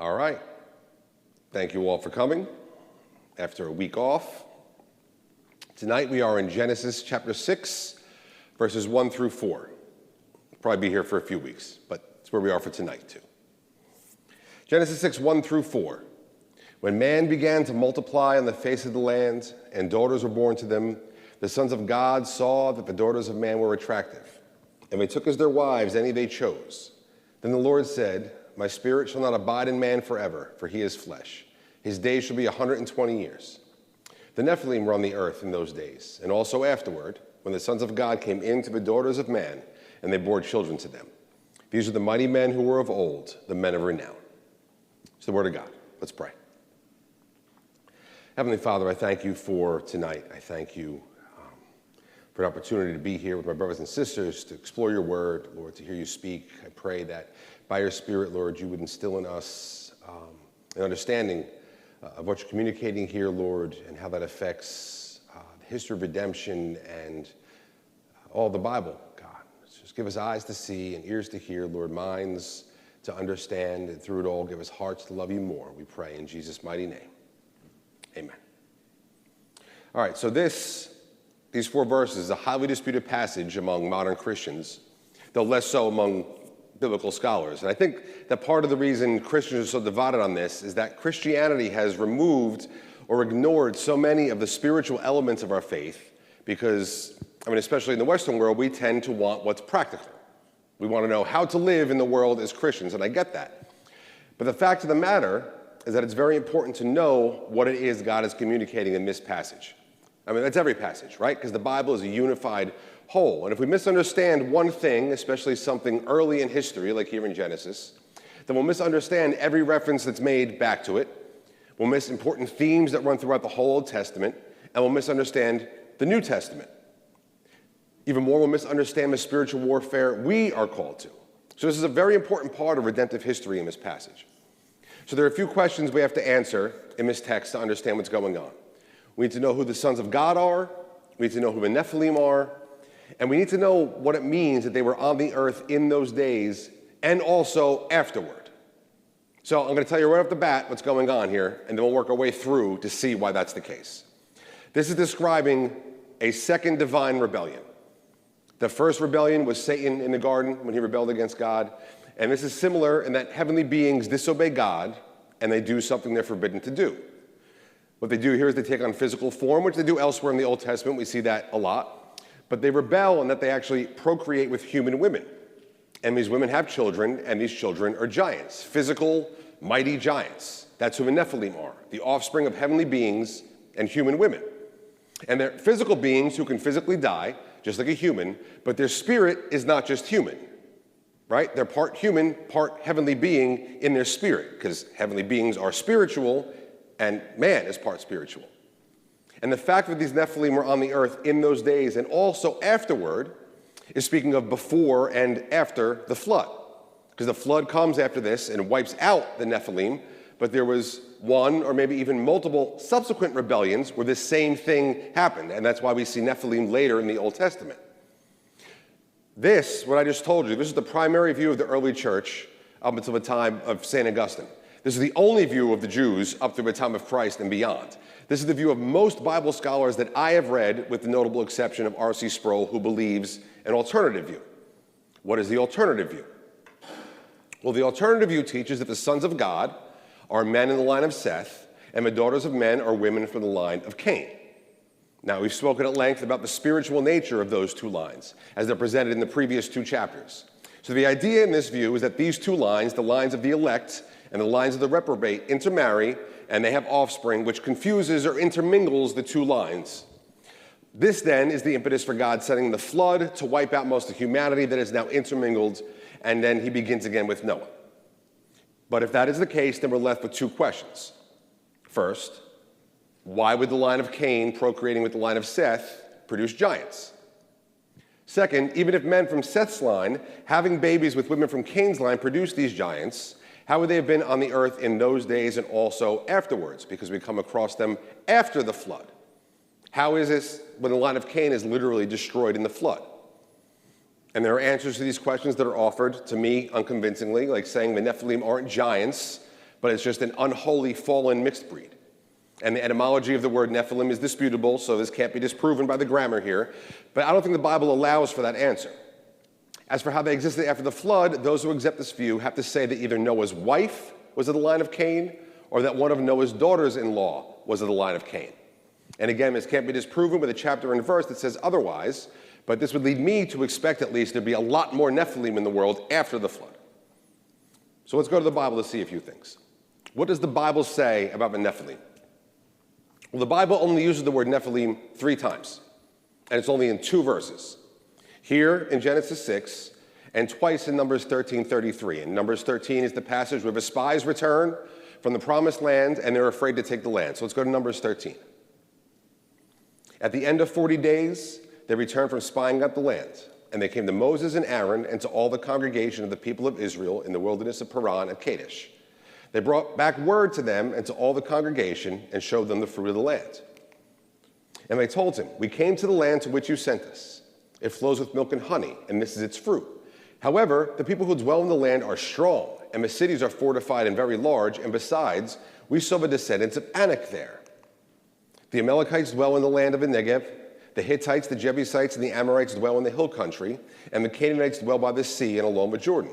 All right. Thank you all for coming after a week off. Tonight we are in Genesis chapter 6, verses 1 through 4. We'll probably be here for a few weeks, but it's where we are for tonight too. Genesis 6, 1 through 4. When man began to multiply on the face of the land, and daughters were born to them, the sons of God saw that the daughters of man were attractive, and they took as their wives any they chose. Then the Lord said, My spirit shall not abide in man forever, for he is flesh. His days shall be 120 years. The Nephilim were on the earth in those days, and also afterward, when the sons of God came in to the daughters of man, and they bore children to them. These are the mighty men who were of old, the men of renown. It's the word of God. Let's pray. Heavenly Father, I thank you for tonight. I thank you for an opportunity to be here with my brothers and sisters, to explore your word, Lord, to hear you speak. I pray that by your Spirit, Lord, you would instill in us an understanding of what you're communicating here, Lord, and how that affects the history of redemption and all the Bible, God. Just give us eyes to see and ears to hear, Lord, minds to understand, and through it all, give us hearts to love you more. We pray in Jesus' mighty name. Amen. All right, so these 4 verses is a highly disputed passage among modern Christians, though less so among biblical scholars. And I think that part of the reason Christians are so divided on this is that Christianity has removed or ignored so many of the spiritual elements of our faith because, especially in the Western world, we tend to want what's practical. We want to know how to live in the world as Christians, and I get that. But the fact of the matter is that it's very important to know what it is God is communicating in this passage. That's every passage, right? Because the Bible is a unified whole. And if we misunderstand one thing, especially something early in history, like here in Genesis, then we'll misunderstand every reference that's made back to it. We'll miss important themes that run throughout the whole Old Testament, and we'll misunderstand the New Testament. Even more, we'll misunderstand the spiritual warfare we are called to. So this is a very important part of redemptive history in this passage. So there are a few questions we have to answer in this text to understand what's going on. We need to know who the sons of God are. We need to know who the Nephilim are. And we need to know what it means that they were on the earth in those days and also afterward. So I'm going to tell you right off the bat what's going on here, and then we'll work our way through to see why that's the case. This is describing a second divine rebellion. The first rebellion was Satan in the garden when he rebelled against God. And this is similar in that heavenly beings disobey God and they do something they're forbidden to do. What they do here is they take on physical form, which they do elsewhere in the Old Testament. We see that a lot. But they rebel in that they actually procreate with human women. And these women have children, and these children are giants, physical, mighty giants. That's who the Nephilim are, the offspring of heavenly beings and human women. And they're physical beings who can physically die, just like a human, but their spirit is not just human. Right? They're part human, part heavenly being in their spirit, because heavenly beings are spiritual and man is part spiritual. And the fact that these Nephilim were on the earth in those days and also afterward is speaking of before and after the flood. Because the flood comes after this and wipes out the Nephilim, but there was one or maybe even multiple subsequent rebellions where this same thing happened. And that's why we see Nephilim later in the Old Testament. This, what I just told you, this is the primary view of the early church up until the time of St. Augustine. This is the only view of the Jews up through the time of Christ and beyond. This is the view of most Bible scholars that I have read, with the notable exception of R.C. Sproul, who believes an alternative view. What is the alternative view? Well, the alternative view teaches that the sons of God are men in the line of Seth, and the daughters of men are women from the line of Cain. Now, we've spoken at length about the spiritual nature of those two lines, as they're presented in the previous 2 chapters. So the idea in this view is that these 2 lines, the lines of the elect and the lines of the reprobate, intermarry, and they have offspring, which confuses or intermingles the 2 lines. This, then, is the impetus for God sending the flood to wipe out most of humanity that is now intermingled, and then he begins again with Noah. But if that is the case, then we're left with 2 questions. First, why would the line of Cain procreating with the line of Seth produce giants? Second, even if men from Seth's line having babies with women from Cain's line produced these giants, how would they have been on the earth in those days and also afterwards? Because we come across them after the flood. How is this when the line of Cain is literally destroyed in the flood? And there are answers to these questions that are offered to me unconvincingly, like saying the Nephilim aren't giants, but it's just an unholy, fallen mixed breed. And the etymology of the word Nephilim is disputable, so this can't be disproven by the grammar here. But I don't think the Bible allows for that answer. As for how they existed after the flood, those who accept this view have to say that either Noah's wife was of the line of Cain, or that one of Noah's daughters-in-law was of the line of Cain. And again, this can't be disproven with a chapter and verse that says otherwise, but this would lead me to expect at least there'd be a lot more Nephilim in the world after the flood. So let's go to the Bible to see a few things. What does the Bible say about the Nephilim? Well, the Bible only uses the word Nephilim 3 times, and it's only in 2 verses. Here in Genesis 6, and twice in Numbers 13:33. And Numbers 13 is the passage where the spies return from the promised land, and they're afraid to take the land. So let's go to Numbers 13. At the end of 40 days, they returned from spying out the land, and they came to Moses and Aaron and to all the congregation of the people of Israel in the wilderness of Paran at Kadesh. They brought back word to them and to all the congregation and showed them the fruit of the land. And they told him, "We came to the land to which you sent us. It flows with milk and honey, and this is its fruit. However, the people who dwell in the land are strong, and the cities are fortified and very large, and besides, we saw the descendants of Anak there. The Amalekites dwell in the land of the Negev. The Hittites, the Jebusites, and the Amorites dwell in the hill country, and the Canaanites dwell by the sea and along with Jordan."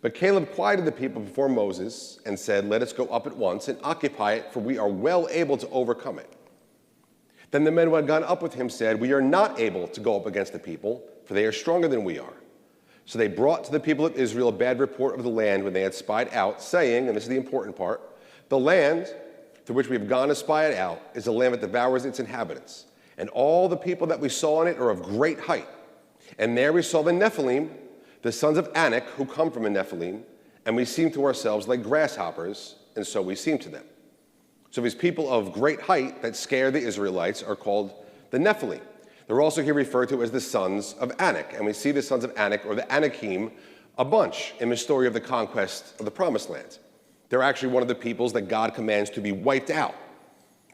But Caleb quieted the people before Moses and said, "Let us go up at once and occupy it, for we are well able to overcome it." Then the men who had gone up with him said, "We are not able to go up against the people, for they are stronger than we are." So they brought to the people of Israel a bad report of the land when they had spied out, saying, and this is the important part, "The land through which we have gone to spy it out is a land that devours its inhabitants. And all the people that we saw in it are of great height. And there we saw the Nephilim, the sons of Anak, who come from a Nephilim, and we seemed to ourselves like grasshoppers, and so we seemed to them." So these people of great height that scare the Israelites are called the Nephilim. They're also here referred to as the sons of Anak, and we see the sons of Anak, or the Anakim, a bunch in the story of the conquest of the Promised Land. They're actually one of the peoples that God commands to be wiped out.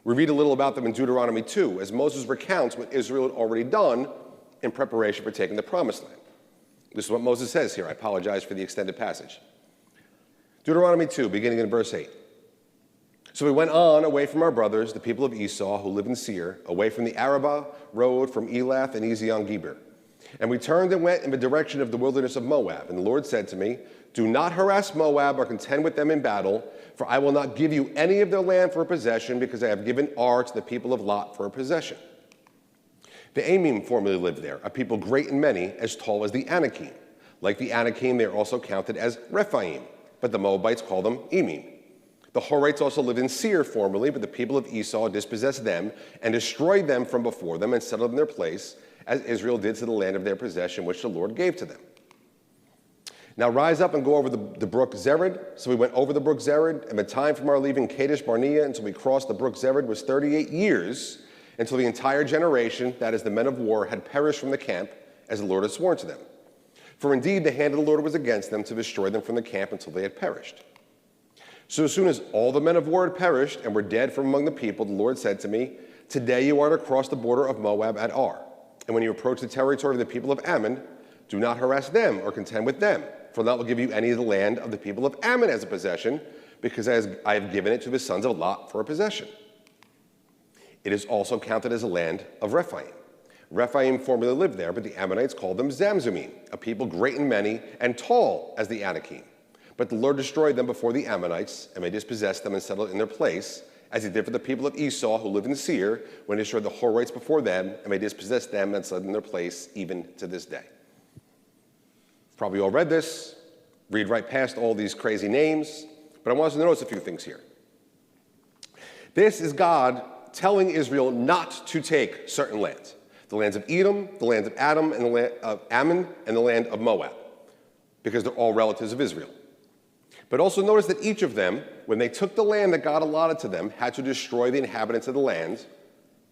We read a little about them in Deuteronomy 2, as Moses recounts what Israel had already done in preparation for taking the Promised Land. This is what Moses says here. I apologize for the extended passage. Deuteronomy 2, beginning in verse 8. "So we went on away from our brothers, the people of Esau, who live in Seir, away from the Arabah road from Elath and Ezion-Geber. And we turned and went in the direction of the wilderness of Moab. And the Lord said to me, 'Do not harass Moab or contend with them in battle, for I will not give you any of their land for a possession, because I have given Ar to the people of Lot for a possession.' The Amim formerly lived there, a people great and many, as tall as the Anakim. Like the Anakim, they are also counted as Rephaim, but the Moabites call them Emim. The Horites also lived in Seir formerly, but the people of Esau dispossessed them and destroyed them from before them and settled in their place, as Israel did to the land of their possession, which the Lord gave to them. Now rise up and go over the brook Zered." So we went over the brook Zered, and the time from our leaving Kadesh Barnea until we crossed the brook Zered was 38 years, until the entire generation, that is the men of war, had perished from the camp, as the Lord had sworn to them. For indeed the hand of the Lord was against them to destroy them from the camp until they had perished. So as soon as all the men of war had perished and were dead from among the people, the Lord said to me, "Today you are to cross the border of Moab at Ar. And when you approach the territory of the people of Ammon, do not harass them or contend with them, for that will give you any of the land of the people of Ammon as a possession, because I have given it to the sons of Lot for a possession. It is also counted as a land of Rephaim. Rephaim formerly lived there, but the Ammonites called them Zamzummim, a people great and many and tall as the Anakim. But the Lord destroyed them before the Ammonites, and they dispossessed them and settled in their place, as he did for the people of Esau who lived in Seir, when he destroyed the Horites before them, and they dispossessed them and settled in their place even to this day." Probably all read this, read right past all these crazy names, but I want us to notice a few things here. This is God telling Israel not to take certain lands. The lands of Edom, the lands of Adam, and the land of Ammon, and the land of Moab, because they're all relatives of Israel. But also notice that each of them, when they took the land that God allotted to them, had to destroy the inhabitants of the land,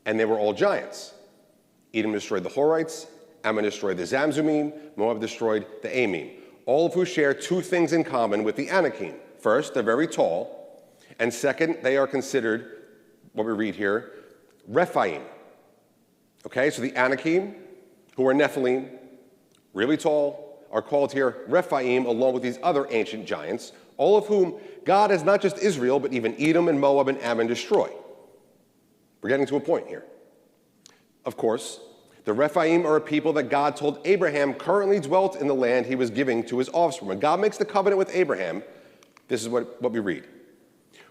and they were all giants. Edom destroyed the Horites, Ammon destroyed the Zamzummim, Moab destroyed the Amim, all of who share 2 things in common with the Anakim. First, they're very tall, and second, they are considered, what we read here, Rephaim. Okay, so the Anakim, who are Nephilim, really tall, are called here Rephaim, along with these other ancient giants, all of whom God has not just Israel, but even Edom and Moab and Ammon destroyed. We're getting to a point here. Of course, the Rephaim are a people that God told Abraham currently dwelt in the land he was giving to his offspring. When God makes the covenant with Abraham, this is what we read.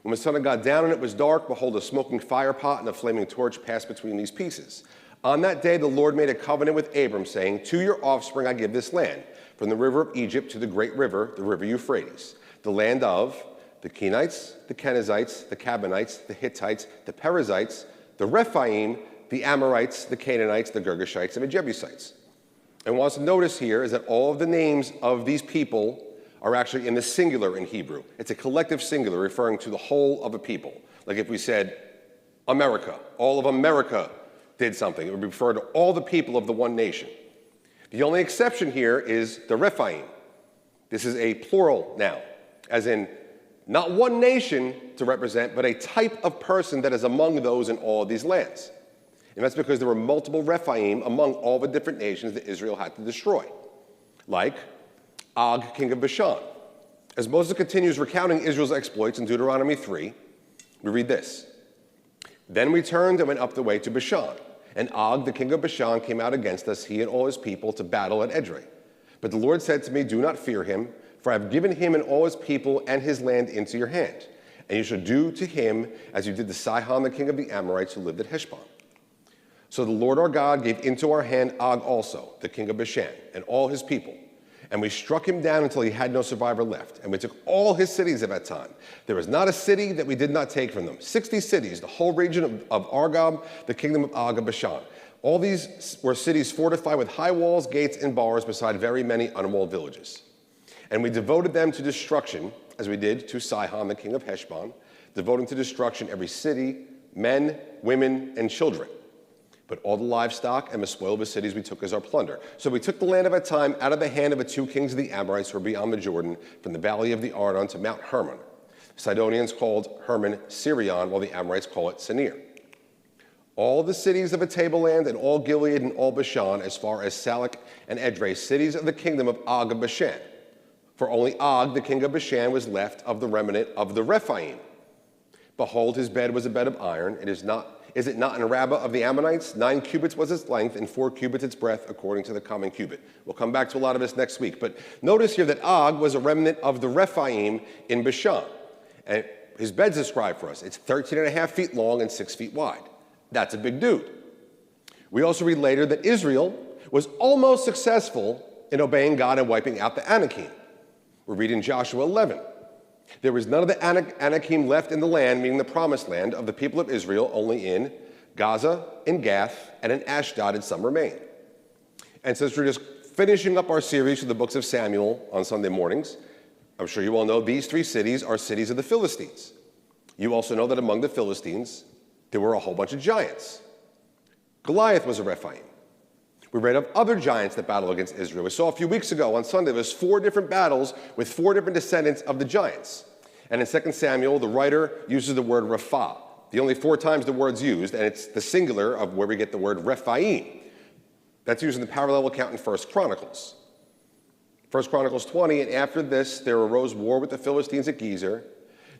When the sun had got down and it was dark, behold, a smoking fire pot and a flaming torch passed between these pieces. On that day the Lord made a covenant with Abram, saying, to your offspring I give this land, from the river of Egypt to the great river, the river Euphrates, the land of the Kenites, the Kenizzites, the Cabanites, the Hittites, the Perizzites, the Rephaim, the Amorites, the Canaanites, the Girgashites, and the Jebusites. And what's to notice here is that all of the names of these people are actually in the singular in Hebrew. It's a collective singular referring to the whole of a people. Like if we said America, all of America did something. It would refer to all the people of the one nation. The only exception here is the Rephaim. This is a plural now, as in not one nation to represent, but a type of person that is among those in all of these lands. And that's because there were multiple Rephaim among all the different nations that Israel had to destroy, like Og, king of Bashan. As Moses continues recounting Israel's exploits in Deuteronomy 3, we read this. Then we turned and went up the way to Bashan, and Og, the king of Bashan, came out against us, he and all his people, to battle at Edrei. But the Lord said to me, do not fear him, for I have given him and all his people and his land into your hand. And you shall do to him as you did to Sihon, the king of the Amorites, who lived at Heshbon. So the Lord our God gave into our hand Og also, the king of Bashan, and all his people. And we struck him down until he had no survivor left. And we took all his cities at that time. There was not a city that we did not take from them. 60 cities, the whole region of Argob, the kingdom of Og of Bashan. All these were cities fortified with high walls, gates, and bars, beside very many unwalled villages. And we devoted them to destruction, as we did to Sihon, the king of Heshbon, devoting to destruction every city, men, women, and children. But all the livestock and the spoil of the cities we took as our plunder. So we took the land of that time out of the hand of the two kings of the Amorites who were beyond the Jordan, from the valley of the Arnon to Mount Hermon. The Sidonians called Hermon Sirion, while the Amorites call it Senir. All the cities of the tableland and all Gilead and all Bashan, as far as Salak and Edrei, cities of the kingdom of Og of Bashan. For only Og, the king of Bashan, was left of the remnant of the Rephaim. Behold, his bed was a bed of iron. Is it not in Rabbah of the Ammonites? 9 cubits was its length, and 4 cubits its breadth, according to the common cubit. We'll come back to a lot of this next week. But notice here that Og was a remnant of the Rephaim in Bashan. And his bed's described for us. It's 13.5 feet long and 6 feet wide. That's a big dude. We also read later that Israel was almost successful in obeying God and wiping out the Anakim. We read in Joshua 11. There was none of the Anakim left in the land, meaning the promised land, of the people of Israel, only in Gaza, in Gath, and in Ashdod, and some remain. And since we're just finishing up our series through the books of Samuel on Sunday mornings, I'm sure you all know these 3 cities are cities of the Philistines. You also know that among the Philistines, there were a whole bunch of giants. Goliath was a Rephaim. We read of other giants that battled against Israel. We saw a few weeks ago on Sunday, there's 4 different battles with 4 different descendants of the giants. And in 2 Samuel, the writer uses the word Rapha. The only 4 times the word's used, and it's the singular of where we get the word Rephaim. That's used in the parallel account in 1 Chronicles. 1 Chronicles 20, and after this there arose war with the Philistines at Gezer.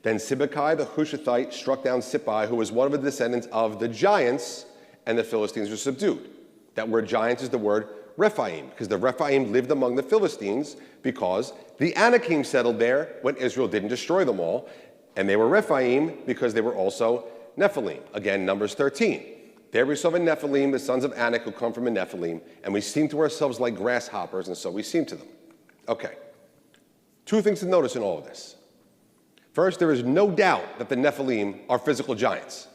Then Sibbecai the Hushathite struck down Sippai, who was one of the descendants of the giants, and the Philistines were subdued. That word giants is the word Rephaim, because the Rephaim lived among the Philistines because the Anakim settled there when Israel didn't destroy them all. And they were Rephaim because they were also Nephilim. Again, Numbers 13. There we saw the Nephilim, the sons of Anak, who come from the Nephilim, and we seem to ourselves like grasshoppers, and so we seem to them. Okay. 2 things to notice in all of this. First, there is no doubt that the Nephilim are physical giants.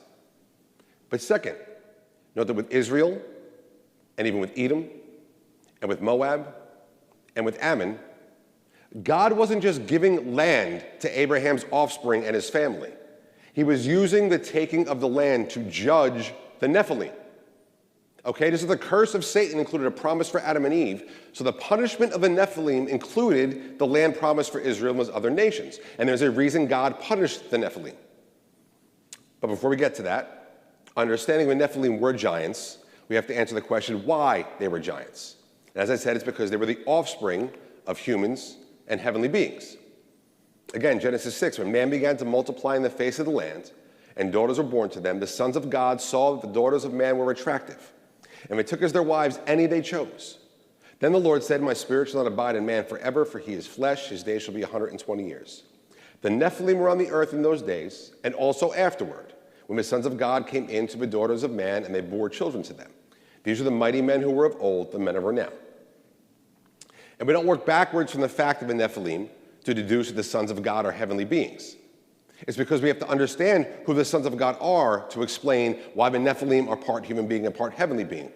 But second, note that with Israel, and even with Edom, and with Moab, and with Ammon, God wasn't just giving land to Abraham's offspring and his family. He was using the taking of the land to judge the Nephilim. Okay, this is the curse of Satan included a promise for Adam and Eve. So the punishment of the Nephilim included the land promised for Israel and those other nations. And there's a reason God punished the Nephilim. But before we get to that, understanding the Nephilim were giants, we have to answer the question why they were giants. And as I said, it's because they were the offspring of humans and heavenly beings. Again, Genesis 6, when man began to multiply in the face of the land, and daughters were born to them, the sons of God saw that the daughters of man were attractive, and they took as their wives any they chose. Then the Lord said, my spirit shall not abide in man forever, for he is flesh, his days shall be 120 years. The Nephilim were on the earth in those days, and also afterward, when the sons of God came in to the daughters of man, and they bore children to them. These are the mighty men who were of old, the men of renown. And we don't work backwards from the fact of the Nephilim to deduce that the sons of God are heavenly beings. It's because we have to understand who the sons of God are to explain why the Nephilim are part human being and part heavenly being.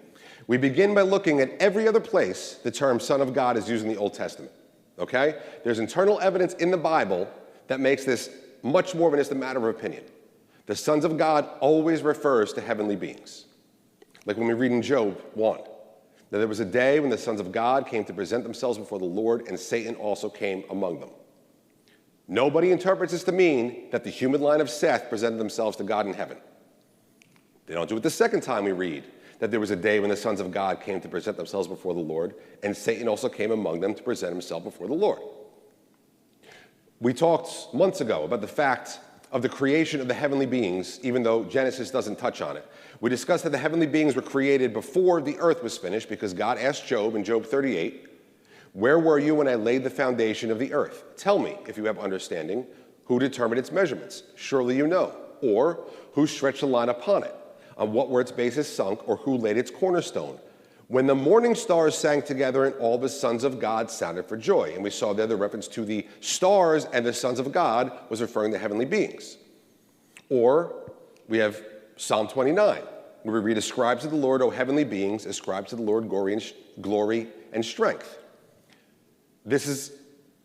We begin by looking at every other place the term son of God is used in the Old Testament, okay? There's internal evidence in the Bible that makes this much more than just a matter of opinion. The sons of God always refers to heavenly beings. Like when we read in Job 1, that there was a day when the sons of God came to present themselves before the Lord, and Satan also came among them. Nobody interprets this to mean that the human line of Seth presented themselves to God in heaven. They don't do it the second time we read that there was a day when the sons of God came to present themselves before the Lord, and Satan also came among them to present himself before the Lord. We talked months ago about the fact of the creation of the heavenly beings, even though Genesis doesn't touch on it. We discussed that the heavenly beings were created before the earth was finished because God asked Job in Job 38, where were you when I laid the foundation of the earth? Tell me, if you have understanding, who determined its measurements? Surely you know. Or who stretched the line upon it? On what were its bases sunk, or who laid its cornerstone? When the morning stars sang together and all the sons of God sounded for joy. And we saw there the reference to the stars and the sons of God was referring to heavenly beings. Or we have Psalm 29, where we read, ascribe to the Lord, O heavenly beings, ascribe to the Lord glory and strength. This is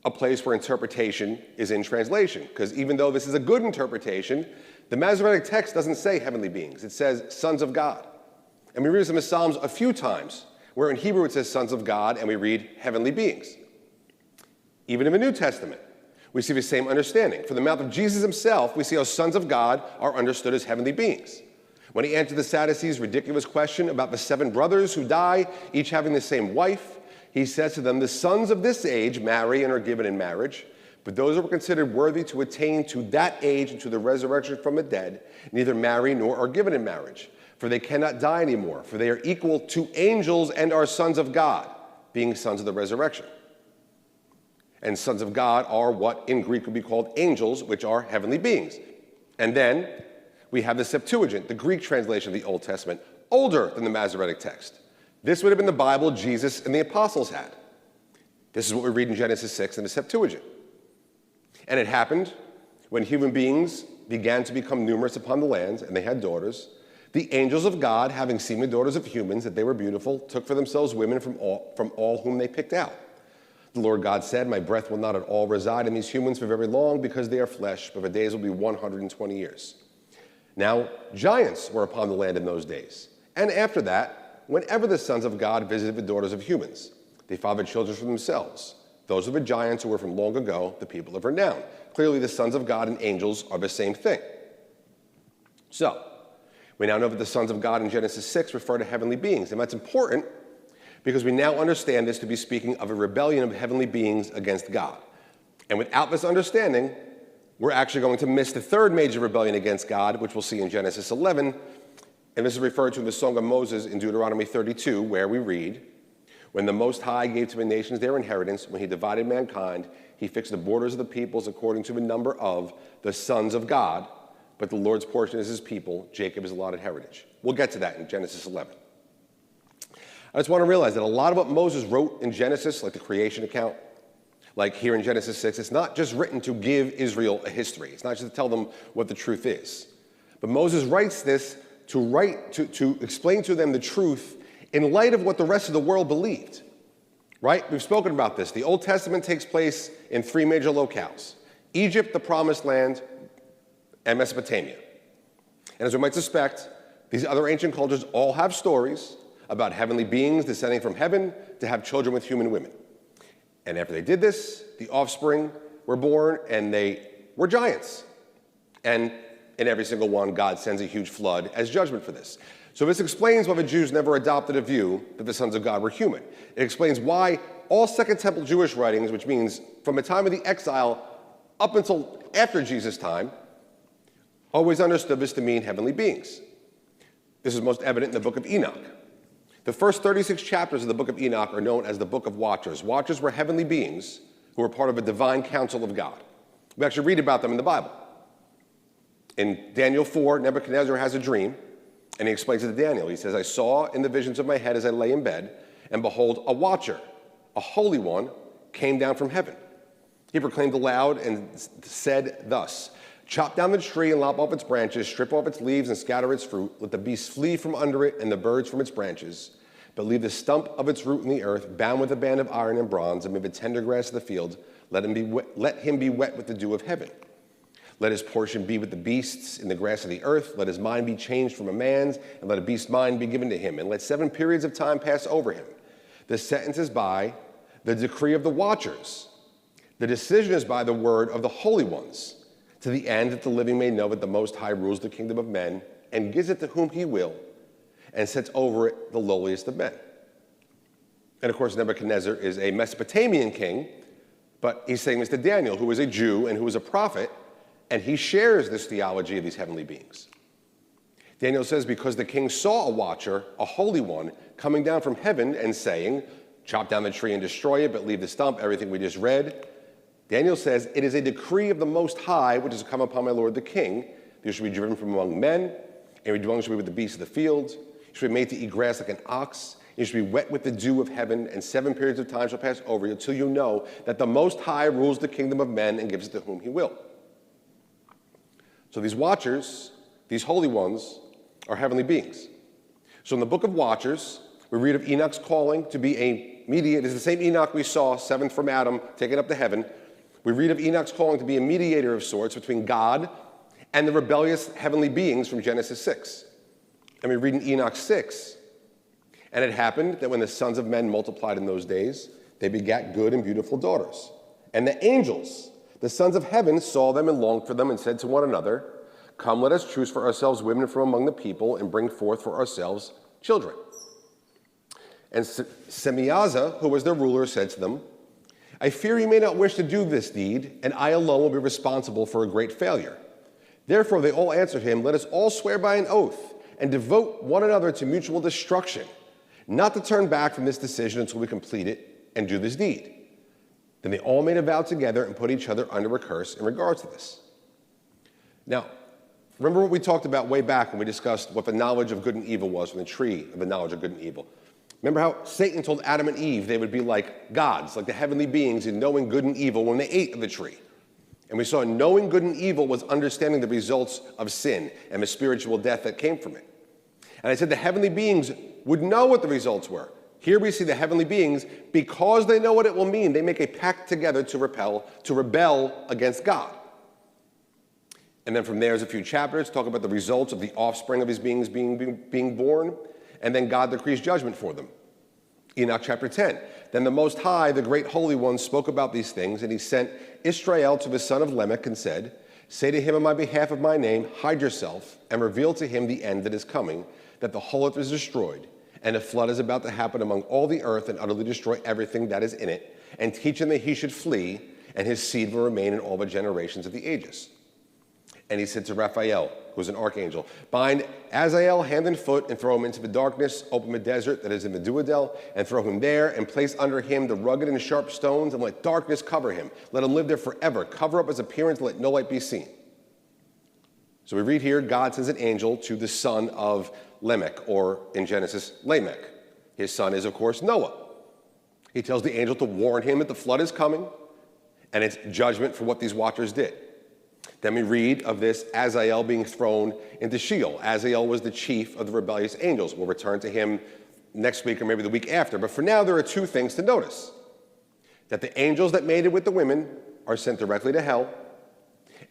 a place where interpretation is in translation, because even though this is a good interpretation, the Masoretic text doesn't say heavenly beings. It says sons of God. And we read this in the Psalms a few times, where in Hebrew it says sons of God, and we read heavenly beings. Even in the New Testament, we see the same understanding. From the mouth of Jesus himself, we see how sons of God are understood as heavenly beings. When he answered the Sadducees' ridiculous question about the 7 brothers who die, each having the same wife, he says to them, the sons of this age marry and are given in marriage, but those who are considered worthy to attain to that age and to the resurrection from the dead neither marry nor are given in marriage, for they cannot die anymore, for they are equal to angels and are sons of God, being sons of the resurrection. And sons of God are what in Greek would be called angels, which are heavenly beings. And then we have the Septuagint, the Greek translation of the Old Testament, older than the Masoretic text. This would have been the Bible Jesus and the apostles had. This is what we read in Genesis 6 in the Septuagint. And it happened when human beings began to become numerous upon the land, and they had daughters. The angels of God, having seen the daughters of humans, that they were beautiful, took for themselves women from all whom they picked out. The Lord God said, my breath will not at all reside in these humans for very long, because they are flesh, but their days will be 120 years. Now, giants were upon the land in those days. And after that, whenever the sons of God visited the daughters of humans, they fathered children for themselves. Those are the giants who were from long ago, the people of renown. Clearly, the sons of God and angels are the same thing. So, we now know that the sons of God in Genesis 6 refer to heavenly beings. And that's important because we now understand this to be speaking of a rebellion of heavenly beings against God. And without this understanding, we're actually going to miss the third major rebellion against God, which we'll see in Genesis 11. And this is referred to in the Song of Moses in Deuteronomy 32, where we read, when the Most High gave to the nations their inheritance, when he divided mankind, he fixed the borders of the peoples according to the number of the sons of God, but the Lord's portion is his people, Jacob is allotted heritage. We'll get to that in Genesis 11. I just want to realize that a lot of what Moses wrote in Genesis, like the creation account, like here in Genesis 6, it's not just written to give Israel a history. It's not just to tell them what the truth is. But Moses writes this to explain to them the truth in light of what the rest of the world believed, right? We've spoken about this. The Old Testament takes place in 3 major locales: Egypt, the Promised Land, and Mesopotamia. And as we might suspect, these other ancient cultures all have stories about heavenly beings descending from heaven to have children with human women. And after they did this, the offspring were born, and they were giants. And in every single one, God sends a huge flood as judgment for this. So this explains why the Jews never adopted a view that the sons of God were human. It explains why all Second Temple Jewish writings, which means from the time of the exile up until after Jesus' time, always understood this to mean heavenly beings. This is most evident in the book of Enoch. The first 36 chapters of the book of Enoch are known as the book of Watchers. Watchers were heavenly beings who were part of a divine council of God. We actually read about them in the Bible. In Daniel 4, Nebuchadnezzar has a dream, and he explains it to Daniel. He says, I saw in the visions of my head as I lay in bed, and behold, a watcher, a holy one, came down from heaven. He proclaimed aloud and said thus, chop down the tree and lop off its branches, strip off its leaves and scatter its fruit. Let the beasts flee from under it and the birds from its branches. But leave the stump of its root in the earth, bound with a band of iron and bronze, amid the tender grass of the field. Let him be wet with the dew of heaven. Let his portion be with the beasts in the grass of the earth. Let his mind be changed from a man's, and let a beast's mind be given to him. And let 7 periods of time pass over him. The sentence is by the decree of the watchers. The decision is by the word of the holy ones, to the end that the living may know that the Most High rules the kingdom of men, and gives it to whom he will, and sets over it the lowliest of men. And of course, Nebuchadnezzar is a Mesopotamian king, but he's saying this to Daniel, who is a Jew and who is a prophet, and he shares this theology of these heavenly beings. Daniel says, because the king saw a watcher, a holy one, coming down from heaven and saying, chop down the tree and destroy it, but leave the stump, everything we just read. Daniel says, it is a decree of the Most High, which has come upon my lord the king. You shall be driven from among men, and your dwelling shall be with the beasts of the field. You shall be made to eat grass like an ox. You shall be wet with the dew of heaven, and 7 periods of time shall pass over you, until you know that the Most High rules the kingdom of men and gives it to whom he will. So these watchers, these holy ones, are heavenly beings. So in the book of Watchers, we read of Enoch's calling to be a mediator. It's the same Enoch we saw, 7th from Adam, taken up to heaven. We read of Enoch's calling to be a mediator of sorts between God and the rebellious heavenly beings from Genesis 6. And we read in Enoch 6, and it happened that when the sons of men multiplied in those days, they begat good and beautiful daughters. And the angels, the sons of heaven, saw them and longed for them and said to one another, come, let us choose for ourselves women from among the people and bring forth for ourselves children. And Semyaza, who was their ruler, said to them, I fear you may not wish to do this deed, and I alone will be responsible for a great failure. Therefore they all answered him, let us all swear by an oath and devote one another to mutual destruction, not to turn back from this decision until we complete it and do this deed. Then they all made a vow together and put each other under a curse in regards to this. Now, remember what we talked about way back when we discussed what the knowledge of good and evil was from the tree of the knowledge of good and evil. Remember how Satan told Adam and Eve they would be like gods, like the heavenly beings in knowing good and evil when they ate of the tree. And we saw knowing good and evil was understanding the results of sin and the spiritual death that came from it. And I said the heavenly beings would know what the results were. Here we see the heavenly beings, because they know what it will mean, they make a pact together to rebel against God. And then from there is a few chapters, talk about the results of the offspring of these beings being born, and then God decrees judgment for them. Enoch chapter 10. Then the Most High, the great Holy One, spoke about these things, and he sent Israel to the son of Lamech and said, say to him on my behalf of my name, hide yourself, and reveal to him the end that is coming, that the whole earth is destroyed, and a flood is about to happen among all the earth and utterly destroy everything that is in it, and teach him that he should flee, and his seed will remain in all the generations of the ages. And he said to Raphael, who was an archangel, bind Azael hand and foot and throw him into the darkness, open the desert that is in the Duodel, and throw him there, and place under him the rugged and sharp stones, and let darkness cover him. Let him live there forever. Cover up his appearance, let no light be seen. So we read here, God sends an angel to the son of Lamech, or in Genesis, Lamech. His son is, of course, Noah. He tells the angel to warn him that the flood is coming, and it's judgment for what these watchers did. Then we read of this Azael being thrown into Sheol. Azael was the chief of the rebellious angels. We'll return to him next week or maybe the week after. But for now, there are 2 things to notice. That the angels that mated with the women are sent directly to hell,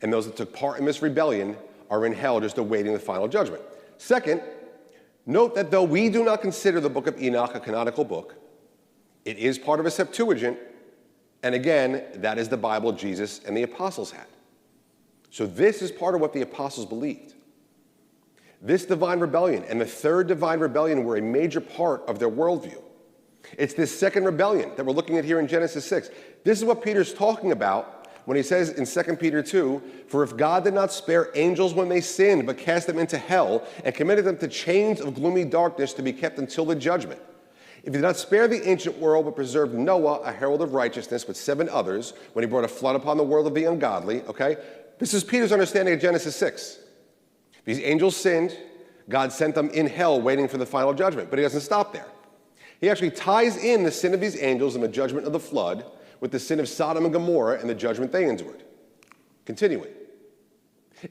and those that took part in this rebellion are in hell just awaiting the final judgment. Second, note that though we do not consider the book of Enoch a canonical book, it is part of a Septuagint, and again, that is the Bible Jesus and the apostles had. So this is part of what the apostles believed. This divine rebellion and the third divine rebellion were a major part of their worldview. It's this second rebellion that we're looking at here in Genesis 6. This is what Peter's talking about when he says in 2 Peter 2, "For if God did not spare angels when they sinned, but cast them into hell and committed them to chains of gloomy darkness to be kept until the judgment. If he did not spare the ancient world, but preserved Noah, a herald of righteousness, with 7 others, when he brought a flood upon the world of the ungodly," okay? This is Peter's understanding of Genesis 6. These angels sinned. God sent them in hell waiting for the final judgment. But he doesn't stop there. He actually ties in the sin of these angels and the judgment of the flood with the sin of Sodom and Gomorrah and the judgment they endured. Continuing.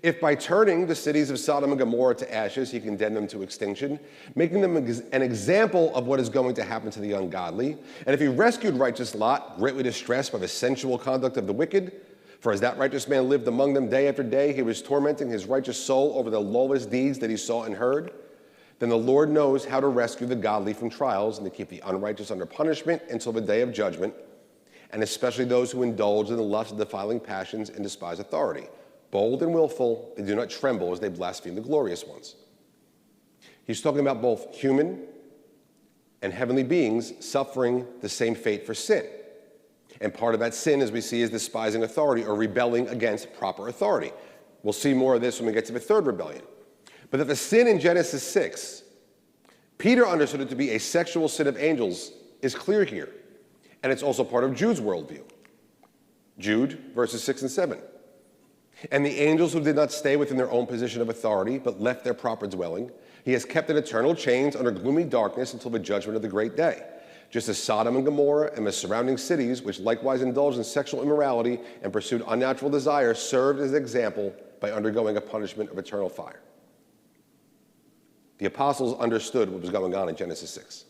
"If by turning the cities of Sodom and Gomorrah to ashes, he condemned them to extinction, making them an example of what is going to happen to the ungodly, and if he rescued righteous Lot, greatly distressed by the sensual conduct of the wicked, for as that righteous man lived among them day after day, he was tormenting his righteous soul over the lawless deeds that he saw and heard, then the Lord knows how to rescue the godly from trials and to keep the unrighteous under punishment until the day of judgment, and especially those who indulge in the lust of defiling passions and despise authority. Bold and willful, they do not tremble as they blaspheme the glorious ones." He's talking about both human and heavenly beings suffering the same fate for sin. And part of that sin, as we see, is despising authority or rebelling against proper authority. We'll see more of this when we get to the third rebellion. But that the sin in Genesis 6, Peter understood it to be a sexual sin of angels, is clear here. And it's also part of Jude's worldview. Jude, verses 6 and 7. "And the angels who did not stay within their own position of authority, but left their proper dwelling, he has kept in eternal chains under gloomy darkness until the judgment of the great day. Just as Sodom and Gomorrah and the surrounding cities, which likewise indulged in sexual immorality and pursued unnatural desire, served as an example by undergoing a punishment of eternal fire." The apostles understood what was going on in Genesis 6.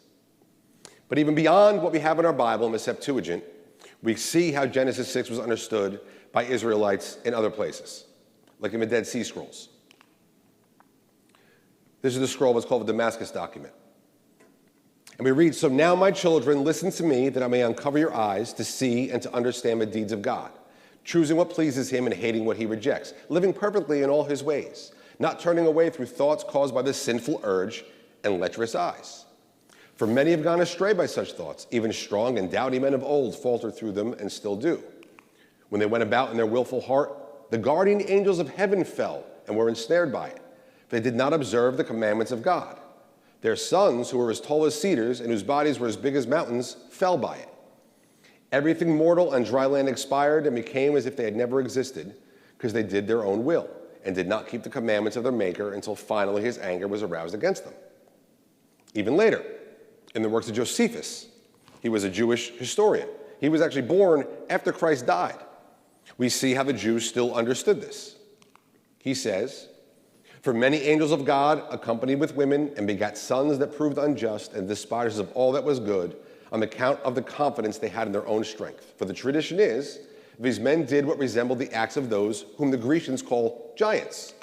But even beyond what we have in our Bible in the Septuagint, we see how Genesis 6 was understood by Israelites in other places, like in the Dead Sea Scrolls. This is the scroll that's called the Damascus document. And we read, "So now, my children, listen to me, that I may uncover your eyes to see and to understand the deeds of God, choosing what pleases him and hating what he rejects, living perfectly in all his ways, not turning away through thoughts caused by the sinful urge and lecherous eyes. For many have gone astray by such thoughts, even strong and doughty men of old faltered through them and still do. When they went about in their willful heart, the guardian angels of heaven fell and were ensnared by it. They did not observe the commandments of God. Their sons, who were as tall as cedars and whose bodies were as big as mountains, fell by it. Everything mortal on dry land expired and became as if they had never existed, because they did their own will and did not keep the commandments of their Maker until finally his anger was aroused against them." Even later, in the works of Josephus, he was a Jewish historian. He was actually born after Christ died. We see how the Jews still understood this. He says, "For many angels of God accompanied with women and begat sons that proved unjust and despisers of all that was good on account of the confidence they had in their own strength. For the tradition is, these men did what resembled the acts of those whom the Grecians call giants.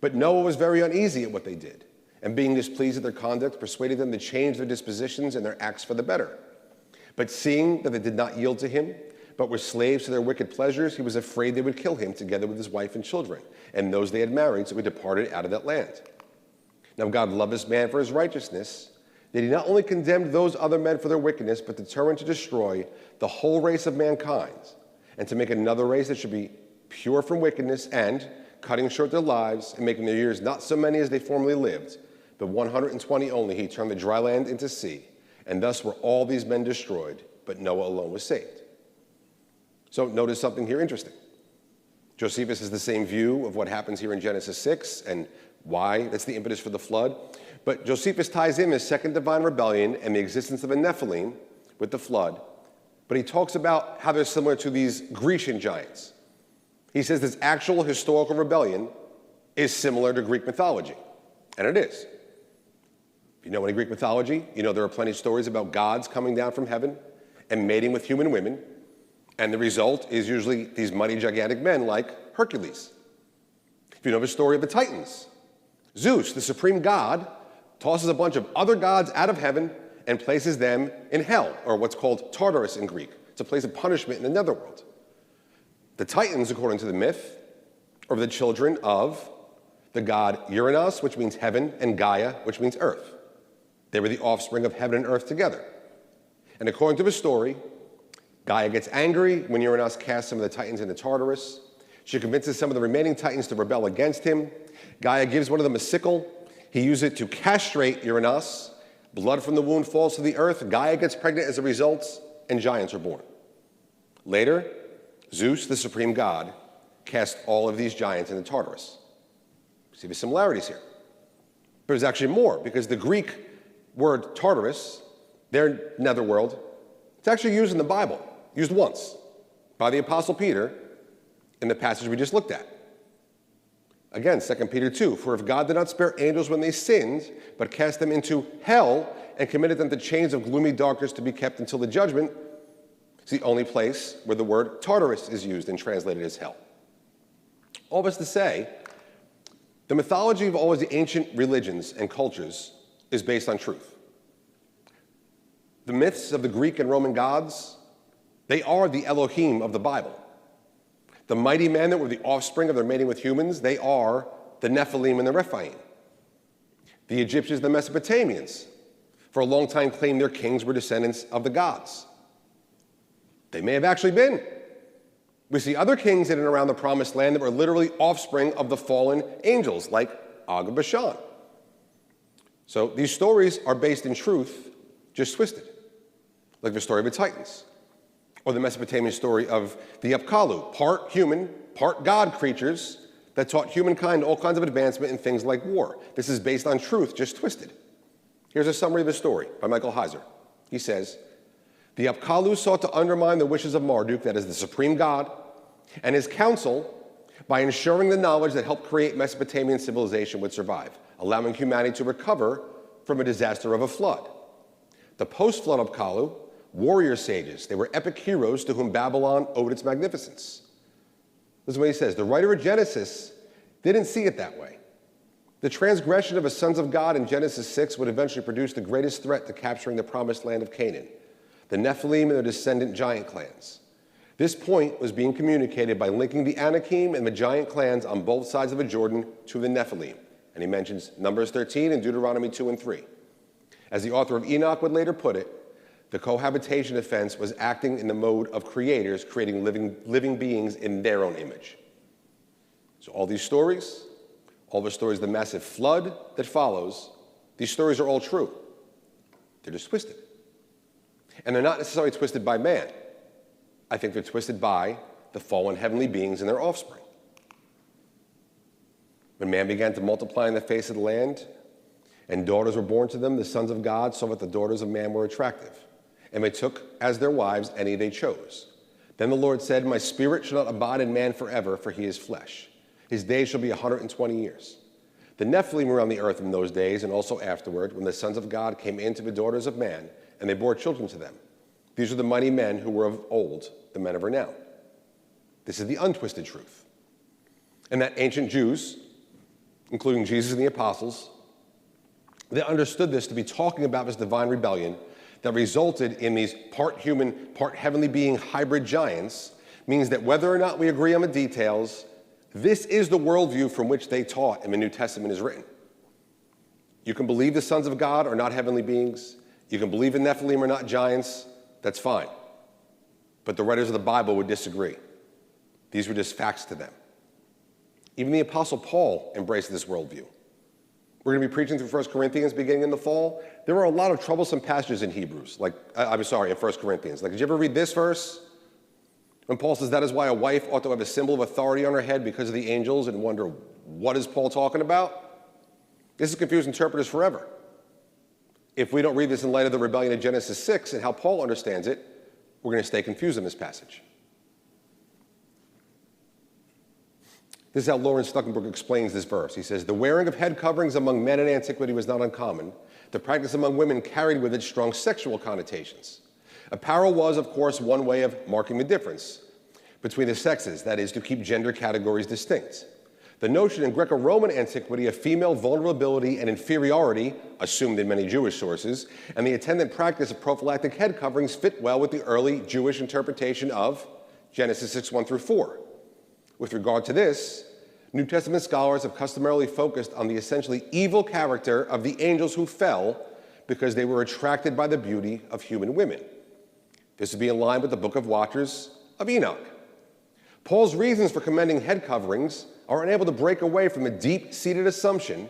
But Noah was very uneasy at what they did, and being displeased at their conduct, persuaded them to change their dispositions and their acts for the better. But seeing that they did not yield to him, but were slaves to their wicked pleasures, he was afraid they would kill him together with his wife and children, and those they had married, so he departed out of that land. Now God loved this man for his righteousness, that he not only condemned those other men for their wickedness, but determined to destroy the whole race of mankind, and to make another race that should be pure from wickedness, and, cutting short their lives, and making their years not so many as they formerly lived, but 120 only, he turned the dry land into sea, and thus were all these men destroyed, but Noah alone was saved." So notice something here interesting. Josephus has the same view of what happens here in Genesis 6 and why that's the impetus for the flood. But Josephus ties in his second divine rebellion and the existence of a Nephilim with the flood. But he talks about how they're similar to these Grecian giants. He says this actual historical rebellion is similar to Greek mythology. And it is. If you know any Greek mythology, you know there are plenty of stories about gods coming down from heaven and mating with human women. And the result is usually these mighty, gigantic men like Hercules. If you know the story of the Titans, Zeus, the supreme god, tosses a bunch of other gods out of heaven and places them in hell, or what's called Tartarus in Greek. It's a place of punishment in the netherworld. The Titans, according to the myth, are the children of the god Uranus, which means heaven, and Gaia, which means earth. They were the offspring of heaven and earth together. And according to the story, Gaia gets angry when Uranus casts some of the Titans into Tartarus. She convinces some of the remaining Titans to rebel against him. Gaia gives one of them a sickle. He uses it to castrate Uranus. Blood from the wound falls to the earth. Gaia gets pregnant as a result, and giants are born. Later, Zeus, the supreme god, cast all of these giants into Tartarus. See the similarities here. But there's actually more, because the Greek word Tartarus, their netherworld, it's actually used in the Bible, used once by the Apostle Peter in the passage we just looked at. Again, 2 Peter 2, for if God did not spare angels when they sinned, but cast them into hell and committed them to chains of gloomy darkness to be kept until the judgment, it's the only place where the word Tartarus is used and translated as hell. All this to say, the mythology of all of the ancient religions and cultures is based on truth. The myths of the Greek and Roman gods, they are the Elohim of the Bible. The mighty men that were the offspring of their mating with humans, they are the Nephilim and the Rephaim. The Egyptians, the Mesopotamians, for a long time claimed their kings were descendants of the gods. They may have actually been. We see other kings in and around the Promised Land that were literally offspring of the fallen angels, like Og of Bashan. So these stories are based in truth, just twisted, like the story of the Titans, or the Mesopotamian story of the Apkallu, part human, part god creatures that taught humankind all kinds of advancement in things like war. This is based on truth, just twisted. Here's a summary of the story by Michael Heiser. He says, the Apkallu sought to undermine the wishes of Marduk, that is the supreme god, and his council by ensuring the knowledge that helped create Mesopotamian civilization would survive, allowing humanity to recover from a disaster of a flood. The post-flood Apkallu, warrior sages, they were epic heroes to whom Babylon owed its magnificence. This is what he says. The writer of Genesis didn't see it that way. The transgression of the sons of God in Genesis 6 would eventually produce the greatest threat to capturing the promised land of Canaan, the Nephilim and their descendant giant clans. This point was being communicated by linking the Anakim and the giant clans on both sides of the Jordan to the Nephilim. And he mentions Numbers 13 and Deuteronomy 2 and 3. As the author of Enoch would later put it, the cohabitation offense was acting in the mode of creators creating living beings in their own image. So all these stories, all the stories of the massive flood that follows, these stories are all true. They're just twisted. And they're not necessarily twisted by man. I think they're twisted by the fallen heavenly beings and their offspring. When man began to multiply on the face of the land, and daughters were born to them, the sons of God saw that the daughters of man were attractive, and they took as their wives any they chose. Then the Lord said, my spirit shall not abide in man forever, for he is flesh. His days shall be 120 years. The Nephilim were on the earth in those days, and also afterward, when the sons of God came into the daughters of man, and they bore children to them. These are the mighty men who were of old, the men of renown. This is the untwisted truth. And that ancient Jews, including Jesus and the apostles, they understood this to be talking about this divine rebellion that resulted in these part human, part heavenly being hybrid giants, means that whether or not we agree on the details, this is the worldview from which they taught and the New Testament is written. You can believe the sons of God are not heavenly beings. You can believe the Nephilim are not giants. That's fine. But the writers of the Bible would disagree. These were just facts to them. Even the Apostle Paul embraced this worldview. We're going to be preaching through 1 Corinthians beginning in the fall. There are a lot of troublesome passages in Hebrews, in 1 Corinthians. Like, did you ever read this verse? When Paul says that is why a wife ought to have a symbol of authority on her head because of the angels, and wonder, what is Paul talking about? This has confused interpreters forever. If we don't read this in light of the rebellion of Genesis 6 and how Paul understands it, we're going to stay confused in this passage. This is how Lawrence Stuckenberg explains this verse. He says, the wearing of head coverings among men in antiquity was not uncommon. The practice among women carried with it strong sexual connotations. Apparel was, of course, one way of marking the difference between the sexes, that is, to keep gender categories distinct. The notion in Greco-Roman antiquity of female vulnerability and inferiority, assumed in many Jewish sources, and the attendant practice of prophylactic head coverings fit well with the early Jewish interpretation of Genesis 6:1 through 4. With regard to this, New Testament scholars have customarily focused on the essentially evil character of the angels who fell because they were attracted by the beauty of human women. This would be in line with the book of Watchers of Enoch. Paul's reasons for commending head coverings are unable to break away from a deep-seated assumption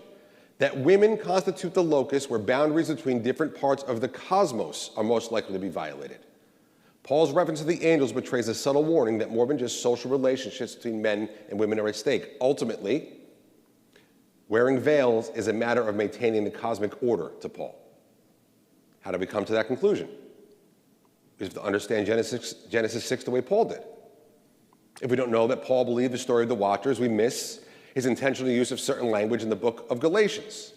that women constitute the locus where boundaries between different parts of the cosmos are most likely to be violated. Paul's reference to the angels betrays a subtle warning that more than just social relationships between men and women are at stake. Ultimately, wearing veils is a matter of maintaining the cosmic order to Paul. How do we come to that conclusion? We have to understand Genesis 6 the way Paul did. If we don't know that Paul believed the story of the Watchers, we miss his intentional use of certain language in the book of Galatians.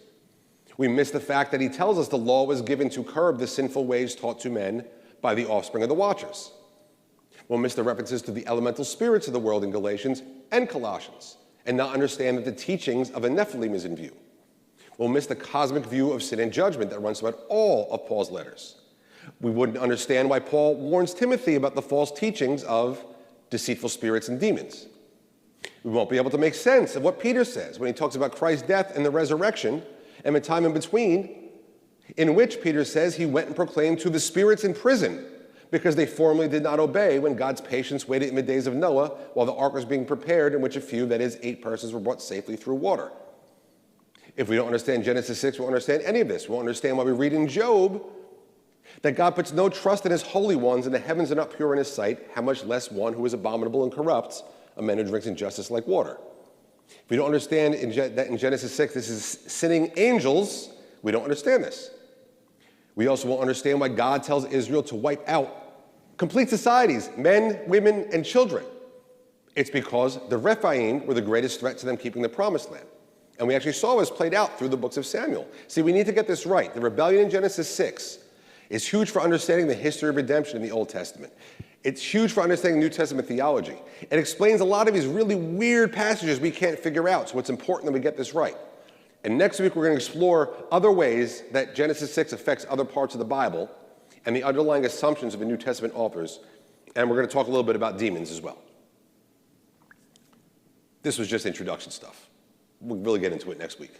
We miss the fact that he tells us the law was given to curb the sinful ways taught to men by the offspring of the Watchers. We'll miss the references to the elemental spirits of the world in Galatians and Colossians, and not understand that the teachings of a Nephilim is in view. We'll miss the cosmic view of sin and judgment that runs throughout all of Paul's letters. We wouldn't understand why Paul warns Timothy about the false teachings of deceitful spirits and demons. We won't be able to make sense of what Peter says when he talks about Christ's death and the resurrection and the time in between, in which Peter says he went and proclaimed to the spirits in prison because they formerly did not obey when God's patience waited in the days of Noah while the ark was being prepared, in which a few, that is 8 persons, were brought safely through water. If we don't understand Genesis 6, we won't understand any of this. We won't understand why we read in Job that God puts no trust in his holy ones and the heavens are not pure in his sight, how much less one who is abominable and corrupt, a man who drinks injustice like water. If we don't understand that in Genesis 6 this is sinning angels, we don't understand this. We also won't understand why God tells Israel to wipe out complete societies, men, women, and children. It's because the Rephaim were the greatest threat to them keeping the promised land. And we actually saw this played out through the books of Samuel. See, we need to get this right. The rebellion in Genesis 6 is huge for understanding the history of redemption in the Old Testament. It's huge for understanding New Testament theology. It explains a lot of these really weird passages we can't figure out, so it's important that we get this right. And next week, we're going to explore other ways that Genesis 6 affects other parts of the Bible and the underlying assumptions of the New Testament authors. And we're going to talk a little bit about demons as well. This was just introduction stuff. We'll really get into it next week.